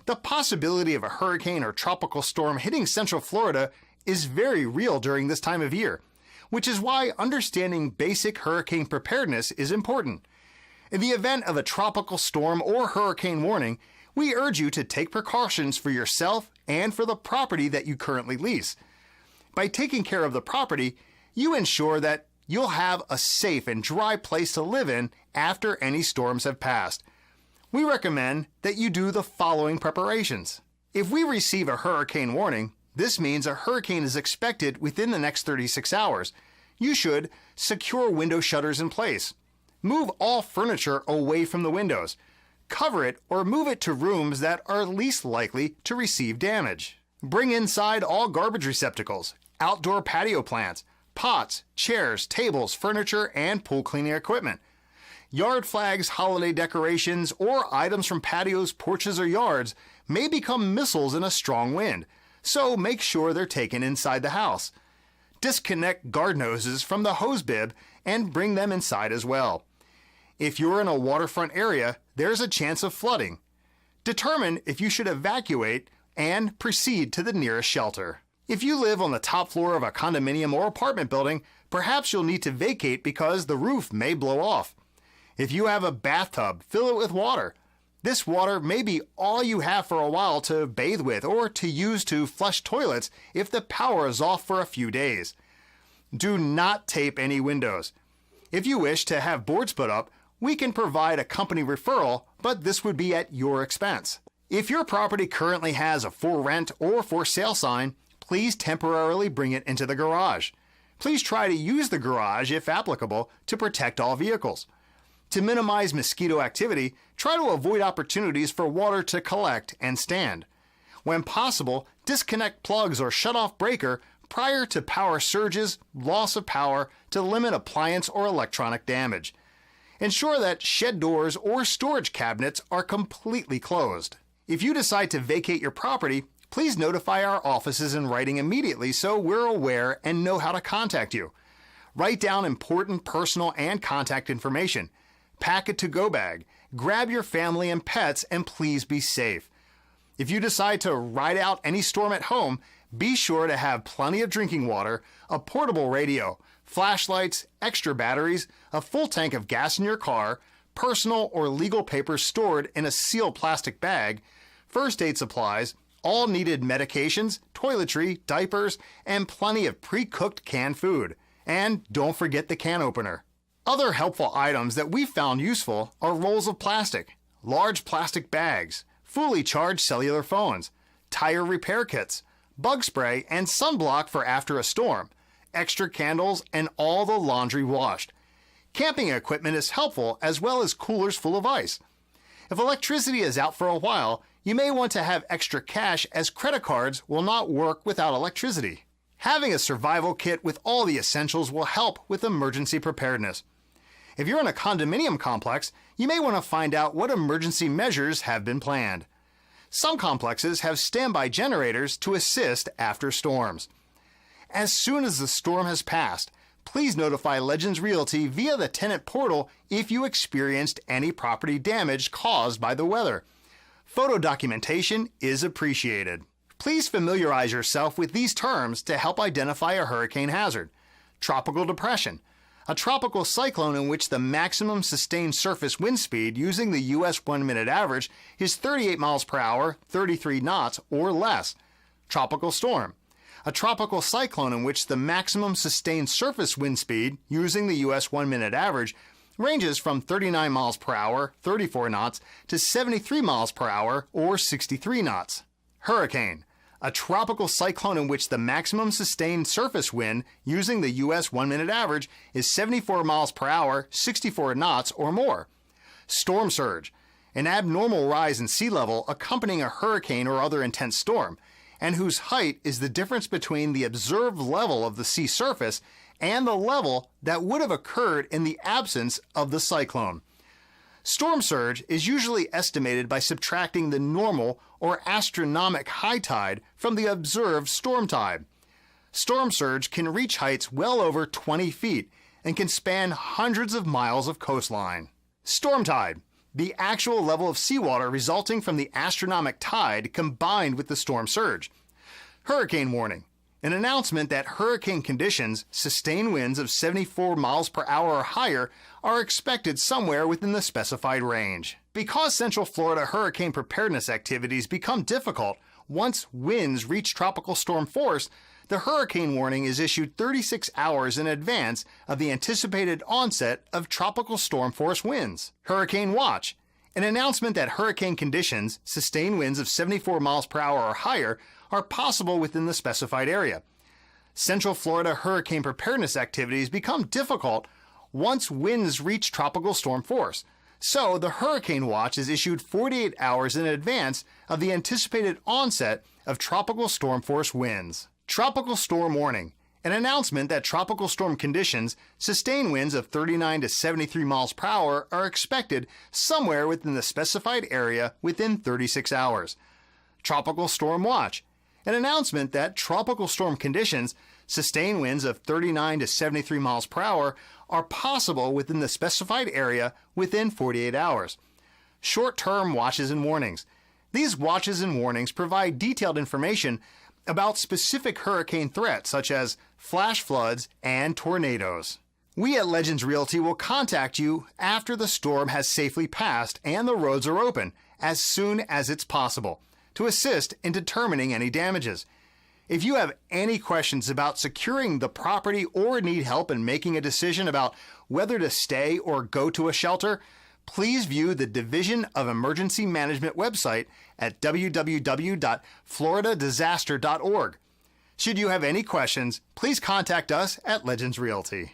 The possibility of a hurricane or tropical storm hitting Central Florida is very real during this time of year, which is why understanding basic hurricane preparedness is important. In the event of a tropical storm or hurricane warning, we urge you to take precautions for yourself and for the property that you currently lease. By taking care of the property, you ensure that you'll have a safe and dry place to live in after any storms have passed. We recommend that you do the following preparations. If we receive a hurricane warning, this means a hurricane is expected within the next 36 hours. You should secure window shutters in place. Move all furniture away from the windows. Cover it or move it to rooms that are least likely to receive damage. Bring inside all garbage receptacles, outdoor patio plants, pots, chairs, tables, furniture, and pool cleaning equipment. Yard flags, holiday decorations, or items from patios, porches, or yards may become missiles in a strong wind, so make sure they're taken inside the house. Disconnect garden hoses from the hose bib and bring them inside as well. If you're in a waterfront area, there's a chance of flooding. Determine if you should evacuate and proceed to the nearest shelter. If you live on the top floor of a condominium or apartment building, perhaps you'll need to vacate because the roof may blow off. If you have a bathtub, fill it with water. This water may be all you have for a while to bathe with or to use to flush toilets if the power is off for a few days. Do not tape any windows. If you wish to have boards put up, we can provide a company referral, but this would be at your expense. If your property currently has a for rent or for sale sign, please temporarily bring it into the garage. Please try to use the garage, if applicable, to protect all vehicles. To minimize mosquito activity, try to avoid opportunities for water to collect and stand. When possible, disconnect plugs or shut off breaker prior to power surges, loss of power to limit appliance or electronic damage. Ensure that shed doors or storage cabinets are completely closed. If you decide to vacate your property, please notify our offices in writing immediately so we're aware and know how to contact you. Write down important personal and contact information. Pack a to-go bag. Grab your family and pets, and please be safe. If you decide to ride out any storm at home, be sure to have plenty of drinking water, a portable radio, flashlights, extra batteries, a full tank of gas in your car, personal or legal papers stored in a sealed plastic bag, first aid supplies, all needed medications, toiletry, diapers, and plenty of pre-cooked canned food. And don't forget the can opener. Other helpful items that we've found useful are rolls of plastic, large plastic bags, fully charged cellular phones, tire repair kits, bug spray and sunblock for after a storm, extra candles, and all the laundry washed. Camping equipment is helpful as well as coolers full of ice. If electricity is out for a while, you may want to have extra cash as credit cards will not work without electricity. Having a survival kit with all the essentials will help with emergency preparedness. If you're in a condominium complex, you may want to find out what emergency measures have been planned. Some complexes have standby generators to assist after storms. As soon as the storm has passed, please notify Legends Realty via the tenant portal if you experienced any property damage caused by the weather. Photo documentation is appreciated. Please familiarize yourself with these terms to help identify a hurricane hazard. Tropical depression, a tropical cyclone in which the maximum sustained surface wind speed using the U.S. 1-minute average is 38 miles per hour, 33 knots, or less. Tropical storm, a tropical cyclone in which the maximum sustained surface wind speed using the U.S. 1-minute average ranges from 39 miles per hour, 34 knots, to 73 miles per hour, or 63 knots. Hurricane, a tropical cyclone in which the maximum sustained surface wind using the U.S. 1-minute average is 74 miles per hour, 64 knots, or more. Storm surge, an abnormal rise in sea level accompanying a hurricane or other intense storm, and whose height is the difference between the observed level of the sea surface and the level that would have occurred in the absence of the cyclone. Storm surge is usually estimated by subtracting the normal or astronomical high tide from the observed storm tide. Storm surge can reach heights well over 20 feet and can span hundreds of miles of coastline. Storm tide, the actual level of seawater resulting from the astronomical tide combined with the storm surge. Hurricane warning. An announcement that hurricane conditions, sustained winds of 74 miles per hour or higher, are expected somewhere within the specified range. Because Central Florida hurricane preparedness activities become difficult once winds reach tropical storm force, the hurricane warning is issued 36 hours in advance of the anticipated onset of tropical storm force winds. Hurricane watch. An announcement that hurricane conditions, sustained winds of 74 miles per hour or higher, are possible within the specified area. Central Florida hurricane preparedness activities become difficult once winds reach tropical storm force, so the hurricane watch is issued 48 hours in advance of the anticipated onset of tropical storm force winds. Tropical storm warning. An announcement that tropical storm conditions, sustained winds of 39 to 73 miles per hour, are expected somewhere within the specified area within 36 hours. Tropical storm watch. An announcement that tropical storm conditions, sustained winds of 39 to 73 miles per hour, are possible within the specified area within 48 hours. Short-term watches and warnings. These watches and warnings provide detailed information about specific hurricane threats such as flash floods and tornadoes. We at Legends Realty will contact you after the storm has safely passed and the roads are open as soon as it's possible to assist in determining any damages. If you have any questions about securing the property or need help in making a decision about whether to stay or go to a shelter, please view the Division of Emergency Management website at www.floridadisaster.org. Should you have any questions, please contact us at Legends Realty.